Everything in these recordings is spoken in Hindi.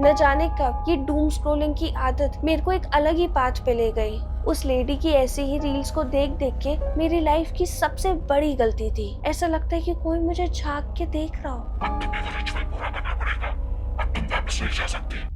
न जाने कब ये डूम स्क्रॉलिंग की आदत मेरे को एक अलग ही पाथ पे ले गई। उस लेडी की ऐसी ही रील्स को देख देख के मेरी लाइफ की सबसे बड़ी गलती थी। ऐसा लगता है कि कोई मुझे झांक के देख रहा हो। अब तुम्हें वो रिचुअल पूरा करना पड़ेगा। अब तुम वापस नहीं जा सकते।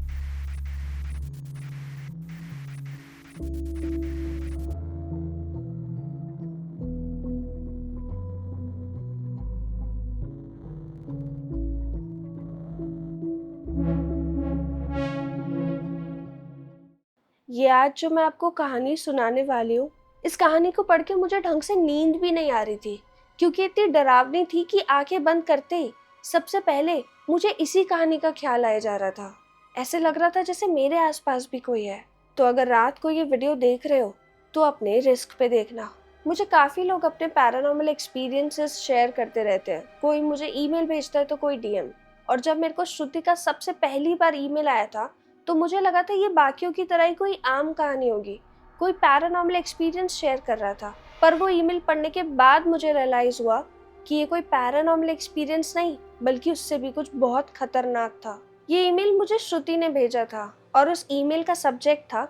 ये आज जो मैं आपको कहानी सुनाने वाली हूँ, इस कहानी को पढ़ के मुझे ढंग से नींद भी नहीं आ रही थी, क्योंकि इतनी डरावनी थी कि आंखें बंद करते ही सबसे पहले मुझे इसी कहानी का ख्याल आया जा रहा था। ऐसे लग रहा था जैसे मेरे आसपास भी कोई है। तो अगर रात को ये वीडियो देख रहे हो तो अपने रिस्क पे देखना। मुझे काफ़ी लोग अपने पैरानॉर्मल एक्सपीरियंसेस शेयर करते रहते हैं। कोई मुझे ईमेल भेजता है तो कोई डीएम। और जब मेरे को श्रुति का सबसे पहली बार ईमेल आया था तो मुझे लगा था ये बाकियों की तरह ही कोई आम कहानी होगी, कोई पैरानॉर्मल एक्सपीरियंस शेयर कर रहा था। पर वो ईमेल पढ़ने के बाद मुझे रियलाइज हुआ कि ये कोई पैरानॉर्मल एक्सपीरियंस नहीं, बल्कि उससे भी कुछ बहुत खतरनाक था। ये ईमेल मुझे श्रुति ने भेजा था और उस ईमेल का सब्जेक्ट था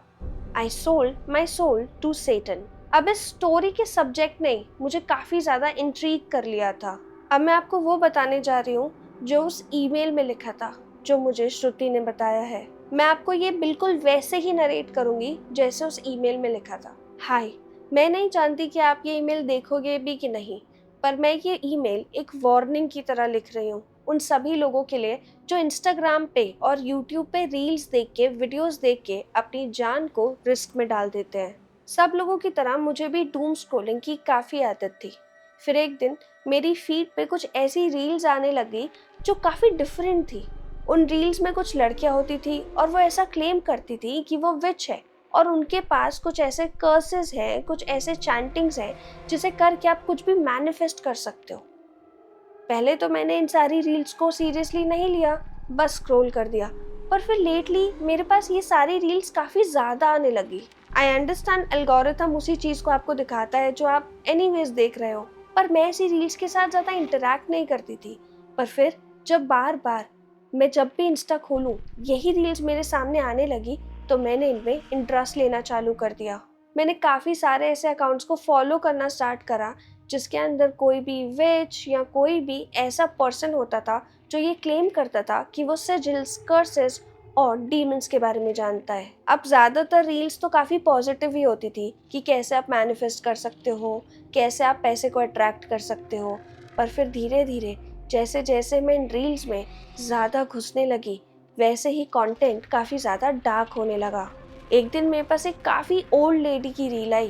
I sold my soul to Satan. अब इस स्टोरी के सब्जेक्ट ने मुझे काफ़ी ज़्यादा इंट्रीग कर लिया था। अब मैं आपको वो बताने जा रही हूँ जो उस ईमेल में लिखा था, जो मुझे श्रुति ने बताया है। मैं आपको ये बिल्कुल वैसे ही नरेट करूंगी जैसे उस ईमेल में लिखा था। हाय, मैं नहीं जानती कि आप ये ईमेल देखोगे भी कि नहीं, पर मैं ये ईमेल एक वार्निंग की तरह लिख रही हूँ उन सभी लोगों के लिए जो इंस्टाग्राम पे और यूट्यूब पे रील्स देख के, वीडियोस देख के अपनी जान को रिस्क में डाल देते हैं। सब लोगों की तरह मुझे भी डूम स्क्रॉलिंग की काफ़ी आदत थी। फिर एक दिन मेरी फीड पे कुछ ऐसी रील्स आने लगी जो काफ़ी डिफरेंट थी। उन रील्स में कुछ लड़कियां होती थी और वो ऐसा क्लेम करती थी कि वो विच है और उनके पास कुछ ऐसे कर्सेस हैं, कुछ ऐसे चैंटिंग्स हैं जिसे करके आप कुछ भी मैनिफेस्ट कर सकते हो। पहले तो मैंने इन सारी रील्स को सीरियसली नहीं लिया, बस स्क्रॉल कर दिया। पर फिर लेटली मेरे पास ये सारी रील्स काफ़ी ज़्यादा आने लगी। आई अंडरस्टैंड एल्गोरिथम उसी चीज़ को आपको दिखाता है जो आप एनीवेज देख रहे हो, पर मैं ऐसी रील्स के साथ ज़्यादा इंटरेक्ट नहीं करती थी। पर फिर जब बार बार मैं जब भी इंस्टा खोलूं यही रील्स मेरे सामने आने लगी तो मैंने इनमें इंटरेस्ट लेना चालू कर दिया। मैंने काफ़ी सारे ऐसे अकाउंट्स को फॉलो करना स्टार्ट करा जिसके अंदर कोई भी विच या कोई भी ऐसा पर्सन होता था जो ये क्लेम करता था कि वो सिजिल्स, कर्सेस और डीमंस के बारे में जानता है। अब ज़्यादातर रील्स तो काफ़ी पॉजिटिव ही होती थी कि कैसे आप मैनिफेस्ट कर सकते हो, कैसे आप पैसे को अट्रैक्ट कर सकते हो। पर फिर धीरे धीरे जैसे जैसे मैं इन रील्स में ज़्यादा घुसने लगी वैसे ही कंटेंट काफ़ी ज़्यादा डार्क होने लगा। एक दिन मेरे पास एक काफ़ी ओल्ड लेडी की रील आई।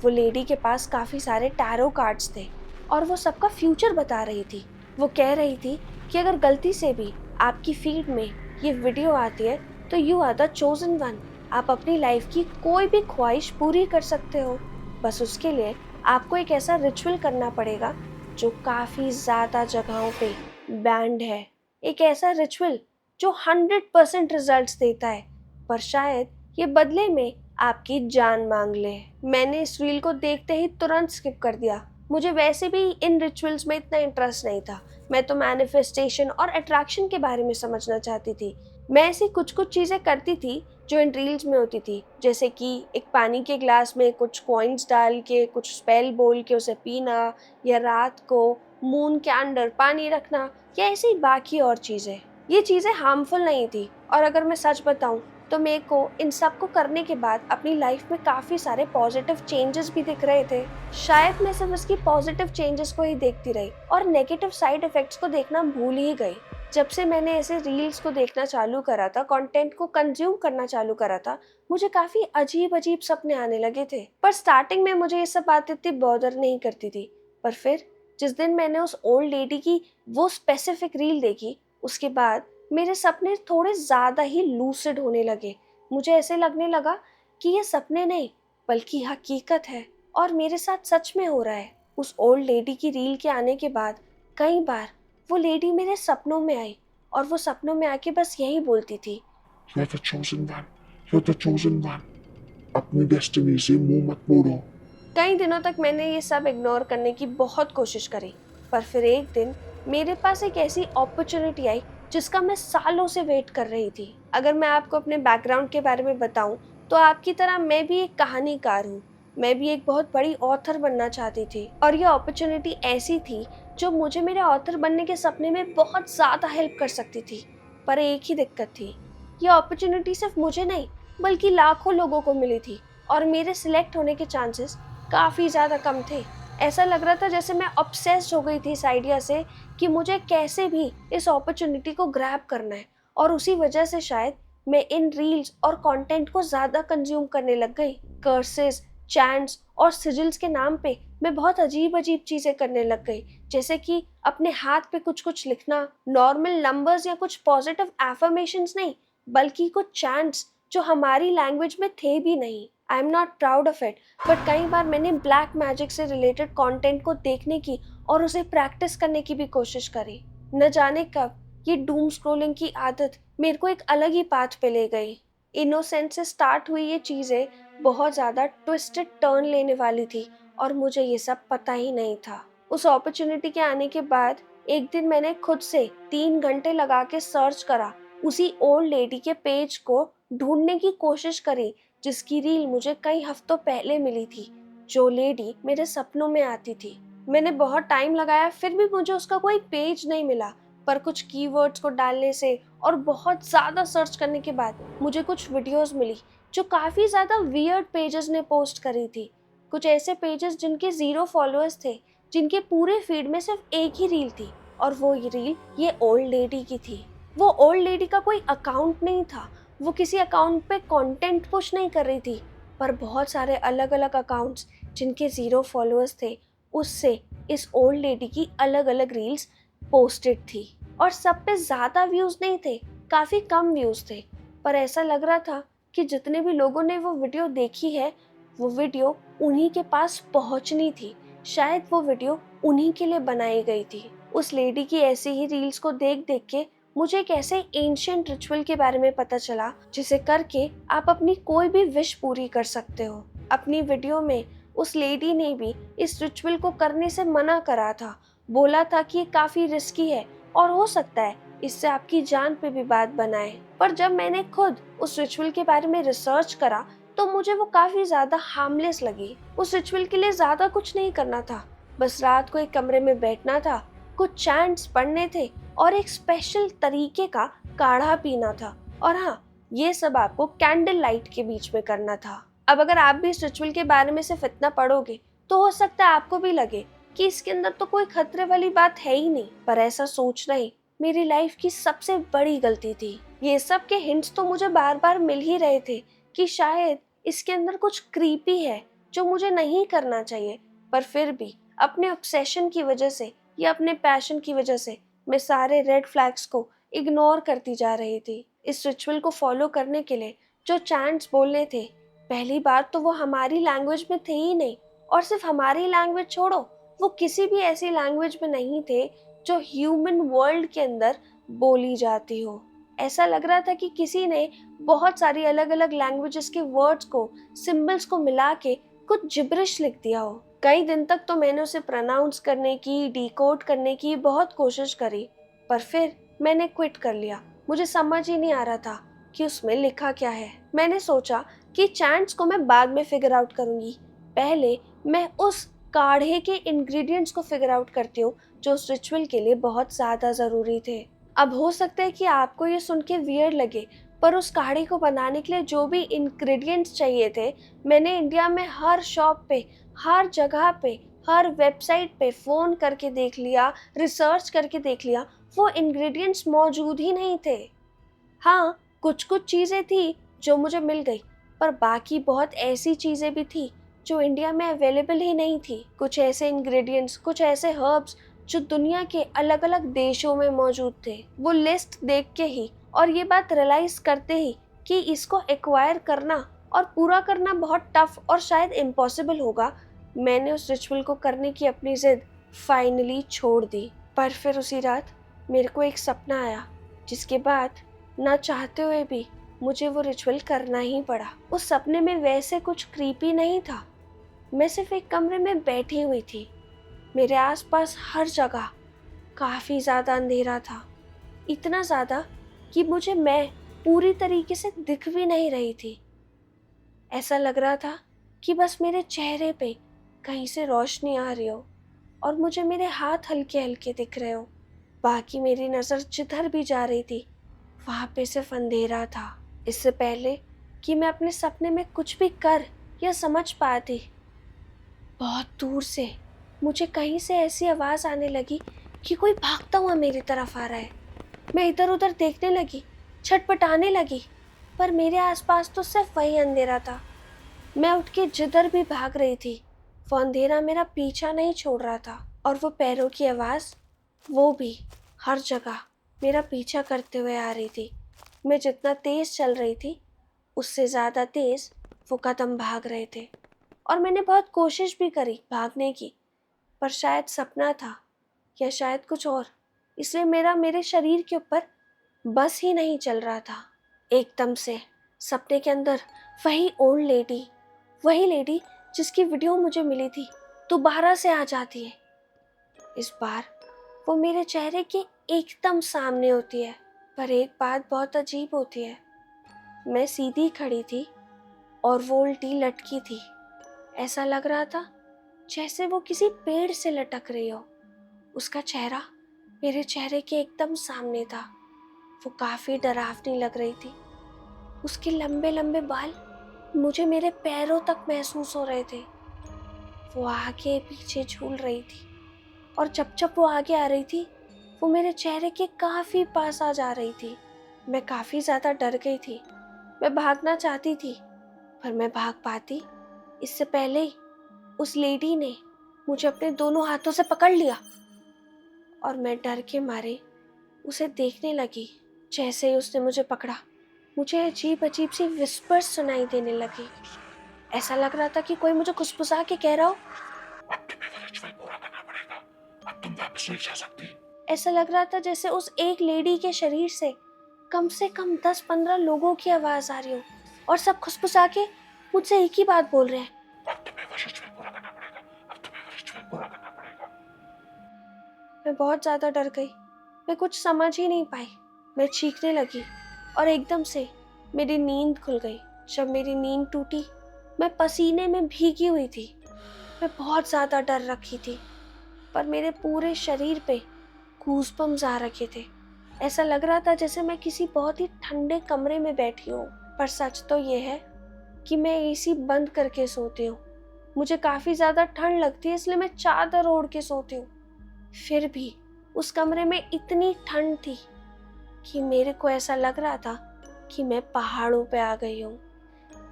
वो लेडी के पास काफ़ी सारे टैरो कार्ड्स थे और वो सबका फ्यूचर बता रही थी। वो कह रही थी कि अगर गलती से भी आपकी फीड में ये वीडियो आती है तो you are the chosen one. आप अपनी लाइफ की कोई भी ख्वाहिश पूरी कर सकते हो, बस उसके लिए आपको एक ऐसा रिचुअल करना पड़ेगा जो काफ़ी ज़्यादा जगहों पे बैंड है। एक ऐसा रिचुअल जो 100% रिजल्ट्स देता है, पर शायद ये बदले में आपकी जान मांग ले। मैंने इस रील को देखते ही तुरंत स्किप कर दिया। मुझे वैसे भी इन रिचुअल्स में इतना इंटरेस्ट नहीं था। मैं तो मैनिफेस्टेशन और अट्रैक्शन के बारे में समझना चाहती थी। मैं ऐसी कुछ कुछ चीज़ें करती थी जो इन रील्स में होती थी, जैसे कि एक पानी के ग्लास में कुछ कॉइन्स डाल के कुछ स्पेल बोल के उसे पीना, या रात को मून के अंदर पानी रखना, या ऐसे ही बाकी और चीज़ें। ये चीज़ें हार्मफुल नहीं थी और अगर मैं सच बताऊँ तो मेरे को इन सब को करने के बाद अपनी लाइफ में काफ़ी सारे पॉजिटिव चेंजेस भी दिख रहे थे। शायद मैं सिर्फ इसकी पॉजिटिव चेंजेस को ही देखती रही और नेगेटिव साइड इफ़ेक्ट्स को देखना भूल ही गई। जब से मैंने ऐसे रील्स को देखना चालू करा था, कंटेंट को कंज्यूम करना चालू करा था, मुझे काफ़ी अजीब अजीब सपने आने लगे थे। पर स्टार्टिंग में मुझे ये सब बातें इतनी बॉदर नहीं करती थी। पर फिर जिस दिन मैंने उस ओल्ड लेडी की वो स्पेसिफिक रील देखी, उसके बाद मेरे सपने थोड़े ज़्यादा ही लूसिड होने लगे। मुझे ऐसे लगने लगा कि ये सपने नहीं बल्कि हकीकत है और मेरे साथ सच में हो रहा है। उस ओल्ड लेडी की रील के आने के बाद कई बार वो लेडी मेरे सपनों में आई और वो सपनों में आके बस यही बोलती थी, You're the chosen one. You're the chosen one. अपनी डेस्टिनी से मुंह मत मोड़ो। कई दिनों तक मैंने ये सब इग्नोर करने की बहुत कोशिश करी, पर फिर एक दिन मेरे पास एक ऐसी अपॉर्चुनिटी आई जिसका मैं सालों से वेट कर रही थी। अगर मैं आपको अपने बैकग्राउंड के बारे में बताऊं, तो आपकी तरह मैं भी एक कहानीकार हूँ। मैं भी एक बहुत बड़ी ऑथर बनना चाहती थी और ये अपॉर्चुनिटी ऐसी थी जो मुझे मेरे ऑथर बनने के सपने में बहुत ज़्यादा हेल्प कर सकती थी। पर एक ही दिक्कत थी, ये अपॉर्चुनिटी सिर्फ मुझे नहीं बल्कि लाखों लोगों को मिली थी और मेरे सिलेक्ट होने के चांसेस काफ़ी ज़्यादा कम थे। ऐसा लग रहा था जैसे मैं ऑब्सेस्ड हो गई थी इस आइडिया से कि मुझे कैसे भी इस अपॉर्चुनिटी को ग्रैब करना है, और उसी वजह से शायद मैं इन रील्स और कंटेंट को ज़्यादा कंज्यूम करने लग गई। कर्सेस, चैंट्स और सिजिल्स के नाम पे मैं बहुत अजीब अजीब चीज़ें करने लग गई, जैसे कि अपने हाथ पे कुछ कुछ लिखना, नॉर्मल नंबर्स या कुछ पॉजिटिव एफर्मेशंस नहीं, बल्कि कुछ चैंट्स जो हमारी लैंग्वेज में थे भी नहीं। I am not proud of it, but कई बार मैंने ब्लैक मैजिक से रिलेटेड कंटेंट को देखने की और उसे प्रैक्टिस करने की भी कोशिश करी। न जाने कब ये डूम स्क्रोलिंग की आदत मेरे को एक अलग ही पाथ पे ले गई। इनोसेंस से स्टार्ट हुई ये चीज़ें बहुत ज़्यादा ट्विस्टेड टर्न लेने वाली थी और मुझे ये सब पता ही नहीं था। उस अपॉर्चुनिटी के आने के बाद एक दिन मैंने खुद से 3 घंटे लगा के सर्च करा, उसी ओल्ड लेडी के पेज को ढूंढने की कोशिश करी जिसकी रील मुझे कई हफ्तों पहले मिली थी, जो लेडी मेरे सपनों में आती थी। मैंने बहुत टाइम लगाया, फिर भी मुझे उसका कोई पेज नहीं मिला, पर कुछ कीवर्ड्स को डालने से और बहुत ज़्यादा सर्च करने के बाद मुझे कुछ वीडियोस मिली जो काफ़ी ज़्यादा वियर्ड पेजेस ने पोस्ट करी थी। कुछ ऐसे पेजेस जिनके 0 फॉलोअर्स थे, जिनके पूरे फीड में सिर्फ एक ही रील थी, और वो रील ये ओल्ड लेडी की थी। वो ओल्ड लेडी का कोई अकाउंट नहीं था, वो किसी अकाउंट पे कंटेंट पुश नहीं कर रही थी, पर बहुत सारे अलग अलग अकाउंट्स जिनके 0 फॉलोअर्स थे, उससे इस ओल्ड लेडी की अलग अलग रील्स पोस्टेड थी। और सब पे ज़्यादा व्यूज़ नहीं थे, काफ़ी कम व्यूज़ थे, पर ऐसा लग रहा था कि जितने भी लोगों ने वो वीडियो देखी है, वो वीडियो उन्हीं के पास पहुंचनी थी। शायद वो वीडियो उन्हीं के लिए बनाई गई थी। उस लेडी की ऐसी ही रील्स को देख देख के मुझे एक ऐसे एंशिएंट रिचुअल के बारे में पता चला जिसे करके आप अपनी कोई भी विश पूरी कर सकते हो। अपनी वीडियो में उस लेडी ने भी इस रिचुअल को करने से मना करा था, बोला था कि ये काफ़ी रिस्की है और हो सकता है इससे आपकी जान पे भी बात बनाए। पर जब मैंने खुद उस रिचुअल के बारे में रिसर्च करा तो मुझे वो काफ़ी ज़्यादा हार्मलेस लगी। उस रिचुअल के लिए ज़्यादा कुछ नहीं करना था, बस रात को एक कमरे में बैठना था, कुछ चैंट्स पढ़ने थे और एक स्पेशल तरीके का काढ़ा पीना था। और हाँ, ये सब आपको कैंडल लाइट के बीच में करना था। अब अगर आप भी इस रिचुअल के बारे में सिर्फ इतना पढ़ोगे तो हो सकता है आपको भी लगे कि इसके अंदर तो कोई खतरे वाली बात है ही नहीं, पर ऐसा सोचना ही मेरी लाइफ की सबसे बड़ी गलती थी। ये सब के हिंट्स तो मुझे बार बार मिल ही रहे थे कि शायद इसके अंदर कुछ क्रीपी है जो मुझे नहीं करना चाहिए, पर फिर भी अपने ऑब्सेशन की वजह से या अपने पैशन की वजह से मैं सारे रेड फ्लैग्स को इग्नोर करती जा रही थी। इस रिचुअल को फॉलो करने के लिए जो चैंट्स बोलने थे, पहली बात तो वो हमारी लैंग्वेज में थे ही नहीं, और सिर्फ हमारी लैंग्वेज छोड़ो, वो किसी भी ऐसी लैंग्वेज में नहीं थे जो ह्यूमन वर्ल्ड के अंदर बोली जाती हो। ऐसा लग रहा था कि किसी ने बहुत सारी अलग अलग लैंग्वेजेस के वर्ड्स को, सिंबल्स को मिला के कुछ जिब्रिश लिख दिया हो। कई दिन तक तो मैंने उसे प्रोनाउंस करने की, डिकोड करने की बहुत कोशिश करी, पर फिर मैंने क्विट कर लिया। मुझे समझ ही नहीं आ रहा था कि उसमें लिखा क्या है। मैंने सोचा कि चैंट्स को मैं बाद में फिगर आउट करूंगी, पहले मैं उस काढ़े के इंग्रेडिएंट्स को फिगर आउट करती हूँ जो उस रिचुअल के लिए बहुत ज़्यादा ज़रूरी थे। अब हो सकता है कि आपको ये सुन के वियर्ड लगे, पर उस काढ़े को बनाने के लिए जो भी इंग्रेडिएंट्स चाहिए थे, मैंने इंडिया में हर शॉप पे, हर जगह पे, हर वेबसाइट पे फ़ोन करके देख लिया, रिसर्च करके देख लिया, वो इंग्रेडिएंट्स मौजूद ही नहीं थे। हाँ, कुछ कुछ चीज़ें थी जो मुझे मिल गई, पर बाकी बहुत ऐसी चीज़ें भी थी जो इंडिया में अवेलेबल ही नहीं थी। कुछ ऐसे इंग्रेडिएंट्स, कुछ ऐसे हर्ब्स जो दुनिया के अलग अलग देशों में मौजूद थे। वो लिस्ट देख के ही और ये बात रियलाइज करते ही कि इसको एक्वायर करना और पूरा करना बहुत टफ और शायद इम्पॉसिबल होगा, मैंने उस रिचुअल को करने की अपनी जिद फाइनली छोड़ दी। पर फिर उसी रात मेरे को एक सपना आया, जिसके बाद ना चाहते हुए भी मुझे वो रिचुअल करना ही पड़ा। उस सपने में वैसे कुछ क्रीपी नहीं था, मैं सिर्फ एक कमरे में बैठी हुई थी। मेरे आसपास हर जगह काफ़ी ज़्यादा अंधेरा था, इतना ज़्यादा कि मुझे मैं पूरी तरीके से दिख भी नहीं रही थी। ऐसा लग रहा था कि बस मेरे चेहरे पे कहीं से रोशनी आ रही हो और मुझे मेरे हाथ हल्के हल्के दिख रहे हो। बाकी मेरी नज़र जिधर भी जा रही थी वहाँ पे सिर्फ अंधेरा था। इससे पहले कि मैं अपने सपने में कुछ भी कर या समझ पाती, बहुत दूर से मुझे कहीं से ऐसी आवाज़ आने लगी कि कोई भागता हुआ मेरी तरफ आ रहा है। मैं इधर उधर देखने लगी, छटपटाने लगी, पर मेरे आसपास तो सिर्फ वही अंधेरा था। मैं उठ के जिधर भी भाग रही थी वो अंधेरा मेरा पीछा नहीं छोड़ रहा था, और वो पैरों की आवाज़ वो भी हर जगह मेरा पीछा करते हुए आ रही थी। मैं जितना तेज़ चल रही थी उससे ज़्यादा तेज़ वो कदम भाग रहे थे, और मैंने बहुत कोशिश भी करी भागने की, पर शायद सपना था या शायद कुछ और, इसलिए मेरे शरीर के ऊपर बस ही नहीं चल रहा था। एकदम से सपने के अंदर वही लेडी जिसकी वीडियो मुझे मिली थी दोबारा से आ जाती है। इस बार वो मेरे चेहरे के एकदम सामने होती है। पर एक बात बहुत अजीब होती है, मैं सीधी खड़ी थी और वो उल्टी लटकी थी। ऐसा लग रहा था जैसे वो किसी पेड़ से लटक रही हो। उसका चेहरा मेरे चेहरे के एकदम सामने था। वो काफ़ी डरावनी लग रही थी। उसके लंबे लंबे बाल मुझे मेरे पैरों तक महसूस हो रहे थे। वो आगे पीछे झूल रही थी, और जब जब वो आगे आ रही थी वो मेरे चेहरे के काफ़ी पास आ जा रही थी। मैं काफ़ी ज़्यादा डर गई थी। मैं भागना चाहती थी, पर मैं भाग पाती इससे पहले ही उस लेडी ने मुझे अपने दोनों हाथों से पकड़ लिया, और मैं डर के मारे उसे देखने लगी। जैसे ही उसने मुझे पकड़ा मुझे अजीब अजीब सी विस्पर्स सुनाई देने लगी। ऐसा लग रहा था कि कोई मुझे खुसफुसा के कह रहा हो, अब तुम्हें वो रिचुअल पूरा करना पड़ेगा, अब तुम वापस नहीं जा सकती। ऐसा लग रहा था जैसे उस एक लेडी के शरीर से कम 10-15 लोगों की आवाज़ आ रही हो, और सब खुसफुसा के मुझसे एक ही बात बोल रहे हैं, अब तुम्हें वो रिचुअल पूरा करना पड़ेगा, अब तुम्हें वो रिचुअल पूरा करना पड़ेगा। मैं बहुत ज़्यादा डर गई। मैं कुछ समझ ही नहीं पाई। मैं चीखने लगी और एकदम से मेरी नींद खुल गई। जब मेरी नींद टूटी मैं पसीने में भीगी हुई थी। मैं बहुत ज़्यादा डर रखी थी, पर मेरे पूरे शरीर पे गूज़बम्स आ रखे थे। ऐसा लग रहा था जैसे मैं किसी बहुत ही ठंडे कमरे में बैठी हूँ। पर सच तो ये है कि मैं एसी बंद करके सोती हूँ। मुझे काफ़ी ज़्यादा ठंड लगती है, इसलिए मैं चादर ओढ़ के सोती हूँ। फिर भी उस कमरे में इतनी ठंड थी कि मेरे को ऐसा लग रहा था कि मैं पहाड़ों पे आ गई हूँ।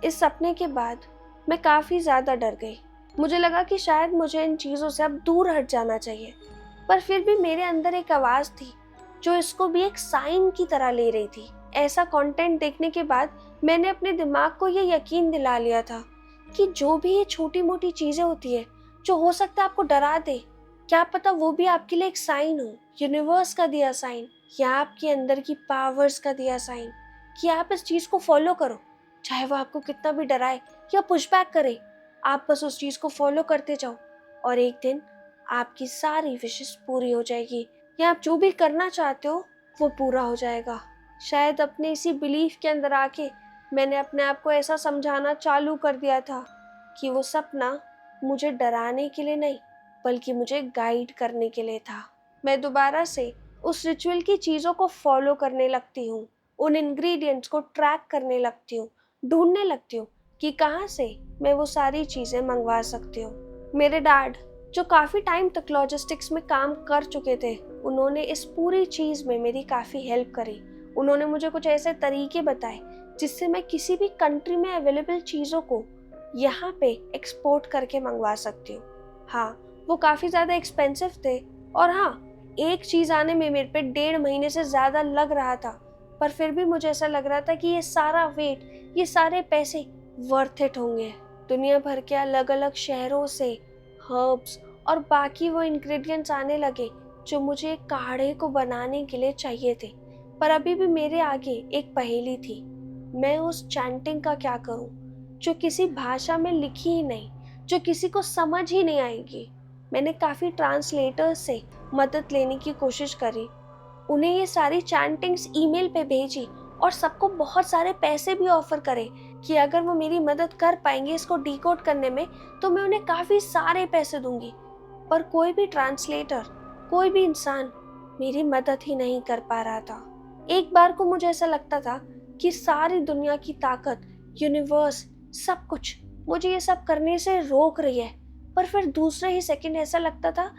इस सपने के बाद मैं काफ़ी ज़्यादा डर गई। मुझे लगा कि शायद मुझे इन चीज़ों से अब दूर हट जाना चाहिए, पर फिर भी मेरे अंदर एक आवाज़ थी जो इसको भी एक साइन की तरह ले रही थी। ऐसा कंटेंट देखने के बाद मैंने अपने दिमाग को ये यकीन दिला लिया था कि जो भी ये छोटी मोटी चीज़ें होती है जो हो सकता है आपको डरा दे, क्या पता वो भी आपके लिए एक साइन हो, यूनिवर्स का दिया साइन या आपके अंदर की पावर्स का दिया साइन कि आप इस चीज़ को फॉलो करो। चाहे वो आपको कितना भी डराए या पुशबैक करे, आप बस उस चीज़ को फॉलो करते जाओ, और एक दिन आपकी सारी विशेस पूरी हो जाएगी, या आप जो भी करना चाहते हो वो पूरा हो जाएगा। शायद अपने इसी बिलीफ के अंदर आके मैंने अपने आप को ऐसा समझाना चालू कर दिया था कि वो सपना मुझे डराने के लिए नहीं बल्कि मुझे गाइड करने के लिए था। मैं दोबारा से उस रिचुअल की चीज़ों को फॉलो करने लगती हूँ, उन इंग्रेडिएंट्स को ट्रैक करने लगती हूँ, ढूंढने लगती हूँ कि कहाँ से मैं वो सारी चीज़ें मंगवा सकती हूँ। मेरे डैड जो काफ़ी टाइम तक लॉजिस्टिक्स में काम कर चुके थे, उन्होंने इस पूरी चीज़ में मेरी काफ़ी हेल्प करी। उन्होंने मुझे कुछ ऐसे तरीके बताए जिससे मैं किसी भी कंट्री में अवेलेबल चीज़ों को यहाँ पे एक्सपोर्ट करके मंगवा सकती हूँ। हाँ, वो काफ़ी ज़्यादा एक्सपेंसिव थे, और हाँ, एक चीज़ आने में मेरे पे 1.5 महीने से ज़्यादा लग रहा था, पर फिर भी मुझे ऐसा लग रहा था कि ये सारा वेट, ये सारे पैसे वर्थ इट होंगे। दुनिया भर के अलग अलग शहरों से हर्ब्स और बाकी वो इंग्रेडिएंट्स आने लगे जो मुझे काढ़े को बनाने के लिए चाहिए थे। पर अभी भी मेरे आगे एक पहेली थी, मैं उस चैंटिंग का क्या करूं जो किसी भाषा में लिखी ही नहीं, जो किसी को समझ ही नहीं आएगी। मैंने काफ़ी ट्रांसलेटर्स से मदद लेने की कोशिश करी, उन्हें ये सारी चैंटिंग्स ईमेल पे भेजी, और सबको बहुत सारे पैसे भी ऑफर करे कि अगर वो मेरी मदद कर पाएंगे इसको डिकोड करने में तो मैं उन्हें काफ़ी सारे पैसे दूंगी। पर कोई भी ट्रांसलेटर, कोई भी इंसान मेरी मदद ही नहीं कर पा रहा था। एक बार को मुझे ऐसा लगता था कि सारी दुनिया की ताकत, यूनिवर्स, सब कुछ मुझे ये सब करने से रोक रही है। पर फिर दूसरे ही सेकंड ऐसा लगता था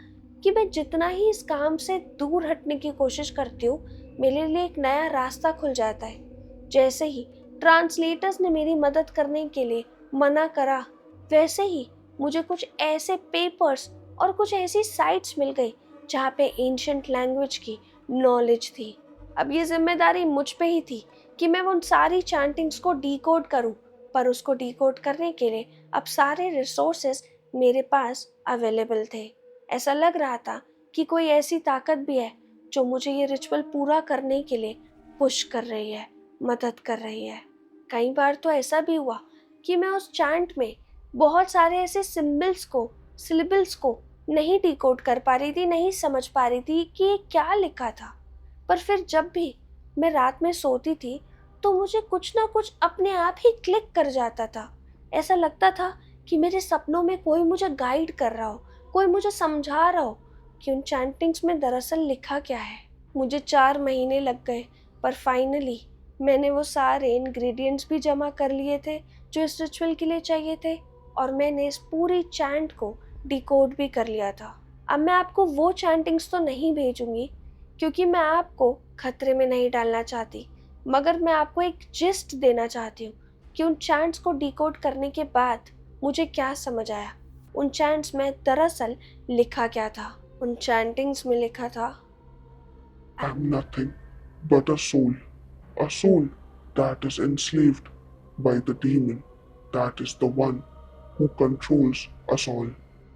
कि मैं जितना ही इस काम से दूर हटने की कोशिश करती हूँ, मेरे लिए एक नया रास्ता खुल जाता है। जैसे ही ट्रांसलेटर्स ने मेरी मदद करने के लिए मना करा, वैसे ही मुझे कुछ ऐसे पेपर्स और कुछ ऐसी साइट्स मिल गई जहाँ पे एंशिएंट लैंग्वेज की नॉलेज थी। अब ये जिम्मेदारी मुझ पे ही थी कि मैं उन सारी चैंटिंग्स को डिकोड करूं, पर उसको डिकोड करने के लिए अब सारे रिसोर्सेस मेरे पास अवेलेबल थे। ऐसा लग रहा था कि कोई ऐसी ताकत भी है जो मुझे ये रिचुअल पूरा करने के लिए पुश कर रही है, मदद कर रही है। कई बार तो ऐसा भी हुआ कि मैं उस चैंट में बहुत सारे ऐसे सिलेबल्स को नहीं डिकोड कर पा रही थी, नहीं समझ पा रही थी कि ये क्या लिखा था। पर फिर जब भी मैं रात में सोती थी तो मुझे कुछ ना कुछ अपने आप ही क्लिक कर जाता था। ऐसा लगता था कि मेरे सपनों में कोई मुझे गाइड कर रहा हो, कोई मुझे समझा रहा हो कि उन चैंटिंग्स में दरअसल लिखा क्या है। मुझे 4 महीने लग गए, पर फाइनली मैंने वो सारे इंग्रेडिएंट्स भी जमा कर लिए थे जो इस रिचुअल के लिए चाहिए थे, और मैंने इस पूरी चैंट को डिकोड भी कर लिया था। अब मैं आपको वो चैंटिंग्स तो नहीं भेजूंगी क्योंकि मैं आपको खतरे में नहीं डालना चाहती, मगर मैं आपको एक जिस्ट देना चाहती हूँ कि उन चैंट्स को डिकोड करने के बाद मुझे क्या समझ आया। उन चैंट्स में दरअसल लिखा क्या था। उन चैंटिंग्स में लिखा था, I'm nothing but a soul that is enslaved by the demon that is the one who controls us all.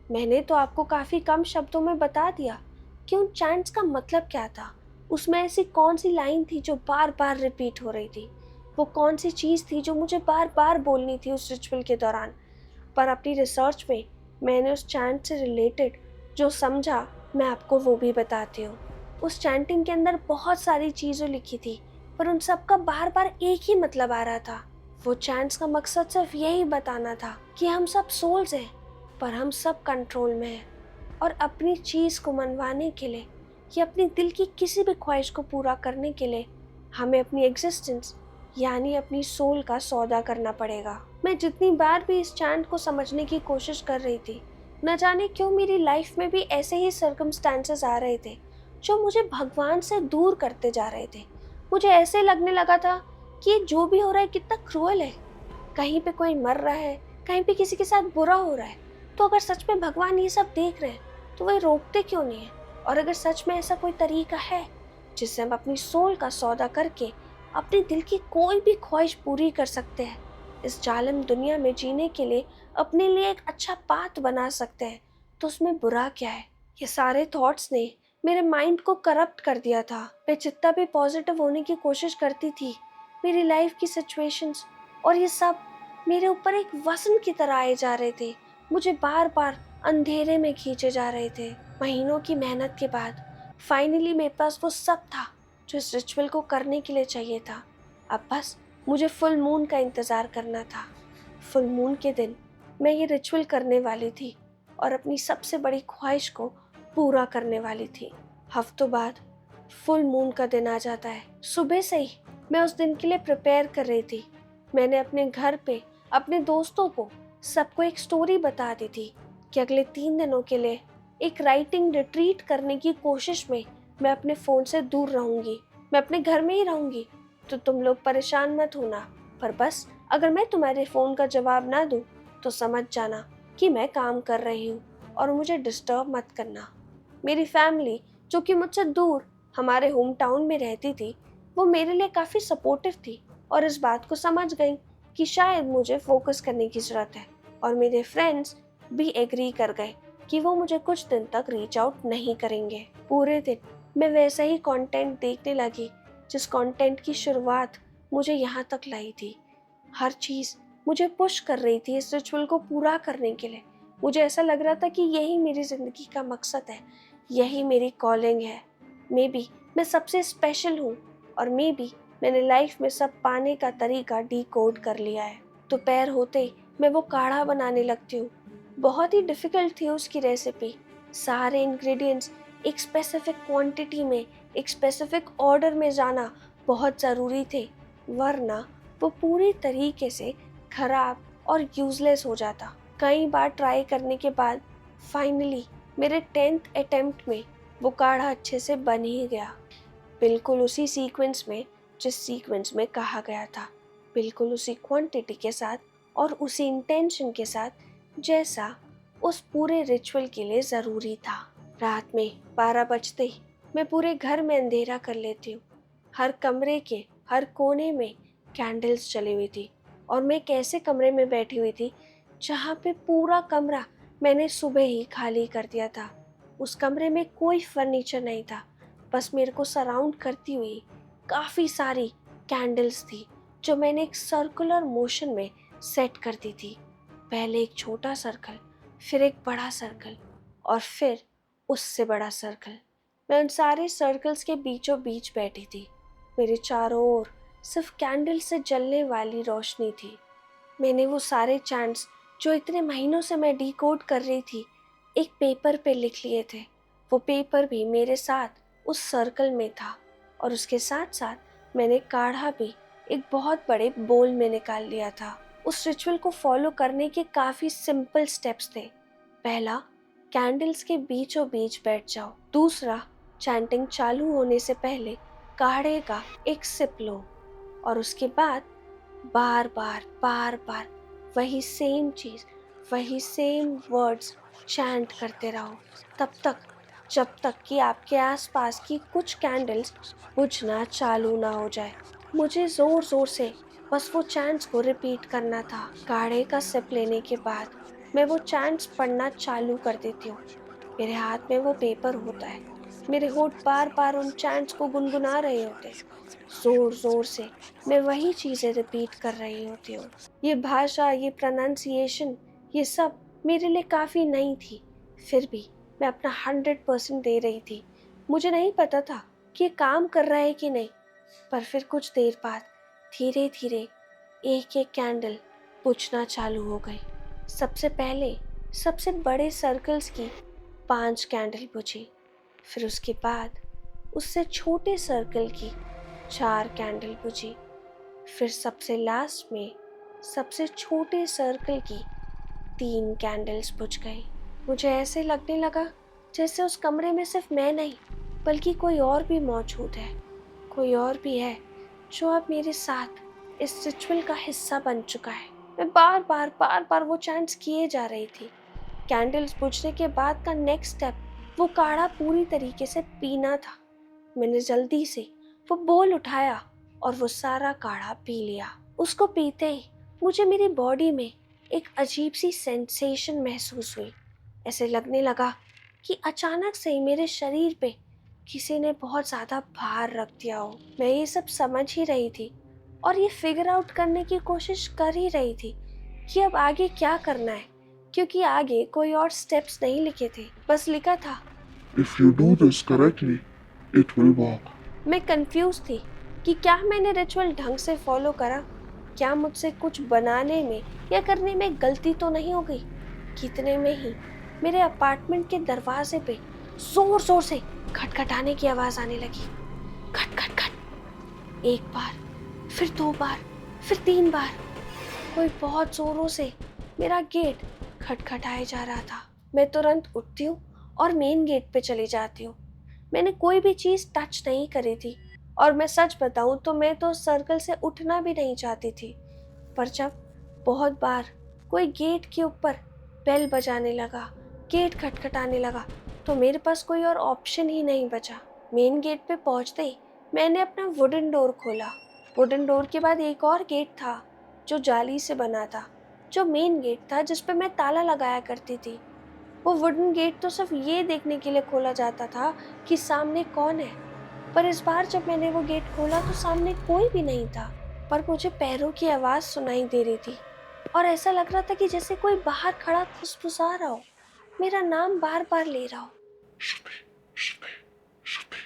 मैंने तो आपको काफ़ी कम शब्दों में बता दिया कि उन चैंट्स का मतलब क्या था। उसमें ऐसी कौन सी लाइन थी जो बार बार रिपीट हो रही थी, वो कौन सी चीज़ थी जो मुझे बार बार बोलनी थी उस रिचुअल के दौरान। पर अपनी रिसर्च में मैंने उस चैंट से रिलेटेड जो समझा मैं आपको वो भी बताती हूँ। उस चैंटिंग के अंदर बहुत सारी चीज़ें लिखी थी, पर उन सब का बार बार एक ही मतलब आ रहा था। वो चैंट्स का मकसद सिर्फ यही बताना था कि हम सब सोल्स हैं, पर हम सब कंट्रोल में हैं, और अपनी चीज़ को मनवाने के लिए या अपनी दिल की किसी भी ख्वाहिश को पूरा करने के लिए हमें अपनी एग्जिस्टेंस यानी अपनी सोल का सौदा करना पड़ेगा। मैं जितनी बार भी इस चैंट को समझने की कोशिश कर रही थी, न जाने क्यों मेरी लाइफ में भी ऐसे ही सर्कमस्टांसेस आ रहे थे जो मुझे भगवान से दूर करते जा रहे थे। मुझे ऐसे लगने लगा था कि जो भी हो रहा है कितना क्रूअल है। कहीं पे कोई मर रहा है, कहीं पे किसी के साथ बुरा हो रहा है, तो अगर सच में भगवान ये सब देख रहे हैं तो वे रोकते क्यों नहीं है। और अगर सच में ऐसा कोई तरीका है जिससे हम अपनी सोल का सौदा करके अपने दिल की कोई भी ख्वाहिश पूरी कर सकते हैं, इस जालिम दुनिया में जीने के लिए अपने लिए एक अच्छा पाथ बना सकते हैं, तो उसमें बुरा क्या है। ये सारे थॉट्स ने मेरे माइंड को करप्ट कर दिया था। मैं जितना भी पॉजिटिव होने की कोशिश करती थी, मेरी लाइफ की सिचुएशंस और ये सब मेरे ऊपर एक वसन की तरह आए जा रहे थे, मुझे बार बार अंधेरे में खींचे जा रहे थे। महीनों की मेहनत के बाद फाइनली मेरे पास वो सब था जो इस रिचुअल को करने के लिए चाहिए था। अब बस मुझे फुल मून का इंतज़ार करना था। फुल मून के दिन मैं ये रिचुअल करने वाली थी और अपनी सबसे बड़ी ख्वाहिश को पूरा करने वाली थी। हफ्तों बाद फुल मून का दिन आ जाता है। सुबह से ही मैं उस दिन के लिए प्रिपेयर कर रही थी। मैंने अपने घर पे अपने दोस्तों को सबको एक स्टोरी बता दी थी कि अगले 3 दिनों के लिए एक राइटिंग रिट्रीट करने की कोशिश में मैं अपने फ़ोन से दूर रहूँगी, मैं अपने घर में ही रहूँगी, तो तुम लोग परेशान मत होना। पर बस अगर मैं तुम्हारे फ़ोन का जवाब ना दूँ तो समझ जाना कि मैं काम कर रही हूँ और मुझे डिस्टर्ब मत करना। मेरी फैमिली जो कि मुझसे दूर हमारे होम टाउन में रहती थी, वो मेरे लिए काफ़ी सपोर्टिव थी और इस बात को समझ गई कि शायद मुझे फोकस करने की ज़रूरत है, और मेरे फ्रेंड्स भी एग्री कर गए कि वो मुझे कुछ दिन तक रीच आउट नहीं करेंगे। पूरे दिन मैं वैसा ही कंटेंट देखने लगी जिस कंटेंट की शुरुआत मुझे यहाँ तक लाई थी। हर चीज़ मुझे पुश कर रही थी इस रिचुअल को पूरा करने के लिए। मुझे ऐसा लग रहा था कि यही मेरी ज़िंदगी का मकसद है, यही मेरी कॉलिंग है। मे बी मैं सबसे स्पेशल हूँ और मे बी मैंने लाइफ में सब पाने का तरीका डिकोड कर लिया है। दोपहर होते ही मैं वो काढ़ा बनाने लगती हूँ। बहुत ही डिफिकल्ट थी उसकी रेसिपी। सारे इंग्रेडिएंट्स एक स्पेसिफिक क्वांटिटी में, एक स्पेसिफिक ऑर्डर में जाना बहुत ज़रूरी थे, वरना वो पूरी तरीके से खराब और यूजलेस हो जाता। कई बार ट्राई करने के बाद फाइनली मेरे 10th अटेम्प्ट में वो काढ़ा अच्छे से बन ही गया, बिल्कुल उसी सीक्वेंस में जिस सीक्वेंस में कहा गया था, बिल्कुल उसी क्वांटिटी के साथ और उसी इंटेंशन के साथ जैसा उस पूरे रिचुअल के लिए ज़रूरी था। रात में 12 बजते ही मैं पूरे घर में अंधेरा कर लेती हूँ। हर कमरे के हर कोने में कैंडल्स जली हुई थी और मैं एक ऐसे कमरे में बैठी हुई थी जहाँ पे पूरा कमरा मैंने सुबह ही खाली कर दिया था। उस कमरे में कोई फर्नीचर नहीं था, बस मेरे को सराउंड करती हुई काफ़ी सारी कैंडल्स थी जो मैंने एक सर्कुलर मोशन में सेट कर दी थी। पहले एक छोटा सर्कल, फिर एक बड़ा सर्कल और फिर उससे बड़ा सर्कल। मैं उन सारे सर्कल्स के बीचों बीच बैठी थी। मेरे चारों ओर सिर्फ कैंडल से जलने वाली रोशनी थी। मैंने वो सारे चैंट्स जो इतने महीनों से मैं डिकोड कर रही थी एक पेपर पे लिख लिए थे। वो पेपर भी मेरे साथ उस सर्कल में था और उसके साथ साथ मैंने काढ़ा भी एक बहुत बड़े बोल में निकाल लिया था। उस रिचुअल को फॉलो करने के काफ़ी सिंपल स्टेप्स थे। पहला, कैंडल्स के बीचों बीच बैठ जाओ। दूसरा, चैंटिंग चालू होने से पहले काढ़े का एक सिप लो और उसके बाद बार बार वही सेम चीज़, वही सेम वर्ड्स चैंट करते रहो तब तक जब तक कि आपके आसपास की कुछ कैंडल्स बुझना चालू ना हो जाए। मुझे ज़ोर ज़ोर से बस वो चैंट्स को रिपीट करना था। काढ़े का सिप लेने के बाद मैं वो चैंट्स पढ़ना चालू कर देती हूँ। मेरे हाथ में वो पेपर होता है, मेरे होठ बार बार उन चैंट्स को गुनगुना रहे होते हैं। जोर जोर से मैं वही चीज़ें रिपीट कर रही होती हूँ। ये भाषा, ये प्रोनाउंसिएशन, ये सब मेरे लिए काफ़ी नई थी। फिर भी मैं अपना 100% दे रही थी। मुझे नहीं पता था कि ये काम कर रहा है कि नहीं, पर फिर कुछ देर बाद धीरे धीरे एक एक कैंडल बुझना चालू हो गई। सबसे पहले सबसे बड़े सर्कल्स की 5 कैंडल बुझी, फिर उसके बाद उससे छोटे सर्कल की 4 कैंडल बुझी, फिर सबसे लास्ट में सबसे छोटे सर्कल की 3 कैंडल्स बुझ गई। मुझे ऐसे लगने लगा जैसे उस कमरे में सिर्फ मैं नहीं बल्कि कोई और भी मौजूद है, कोई और भी है जो अब मेरे साथ इस रिचुअल का हिस्सा बन चुका है। मैं बार बार वो चैंट्स किए जा रही थी। कैंडल्स बुझने के बाद का नेक्स्ट स्टेप वो काढ़ा पूरी तरीके से पीना था। मैंने जल्दी से वो बोल उठाया और वो सारा काढ़ा पी लिया। उसको पीते ही मुझे मेरी बॉडी में एक अजीब सी सेंसेशन महसूस हुई। ऐसे लगने लगा कि अचानक से ही मेरे शरीर पे किसी ने बहुत ज़्यादा भार रख दिया हो। मैं ये सब समझ ही रही थी और ये फिगर आउट करने की कोशिश कर ही रही थी कि अब आगे क्या करना है, क्योंकि आगे कोई और स्टेप्स नहीं लिखे थे, बस लिखा था If you do this correctly, it will work. मैं कंफ्यूज थी कि क्या मैंने रिचुअल ढंग से फॉलो करा, क्या मुझसे कुछ बनाने में या करने में गलती तो नहीं हो गई। कितने में ही मेरे अपार्टमेंट के दरवाजे पे जोर जोर से खटखटाने की आवाज आने लगी। खट खट खट, एक बार, फिर 2 बार, फिर 3 बार। कोई बहुत जोरों से मेरा गेट खटखटाए जा रहा था। मैं तुरंत उठती हूँ और मेन गेट पे चली जाती हूँ। मैंने कोई भी चीज़ टच नहीं करी थी और मैं सच बताऊँ तो मैं तो सर्कल से उठना भी नहीं चाहती थी। पर जब बहुत बार कोई गेट के ऊपर बेल बजाने लगा, गेट खटखटाने लगा, तो मेरे पास कोई और ऑप्शन ही नहीं बचा। मेन गेट पे पहुँचते ही मैंने अपना वुडन डोर खोला। वुडन डोर के बाद एक और गेट था जो जाली से बना था, जो मेन गेट था जिस पे मैं ताला लगाया करती थी। वो वुडन गेट तो सिर्फ ये देखने के लिए खोला जाता था कि सामने कौन है, पर इस बार जब मैंने वो गेट खोला तो सामने कोई भी नहीं था, पर मुझे पैरों की आवाज़ सुनाई दे रही थी और ऐसा लग रहा था कि जैसे कोई बाहर खड़ा फुसफुसा रहा हो, मेरा नाम बार बार ले रहा हो। Shruti, Shruti, Shruti.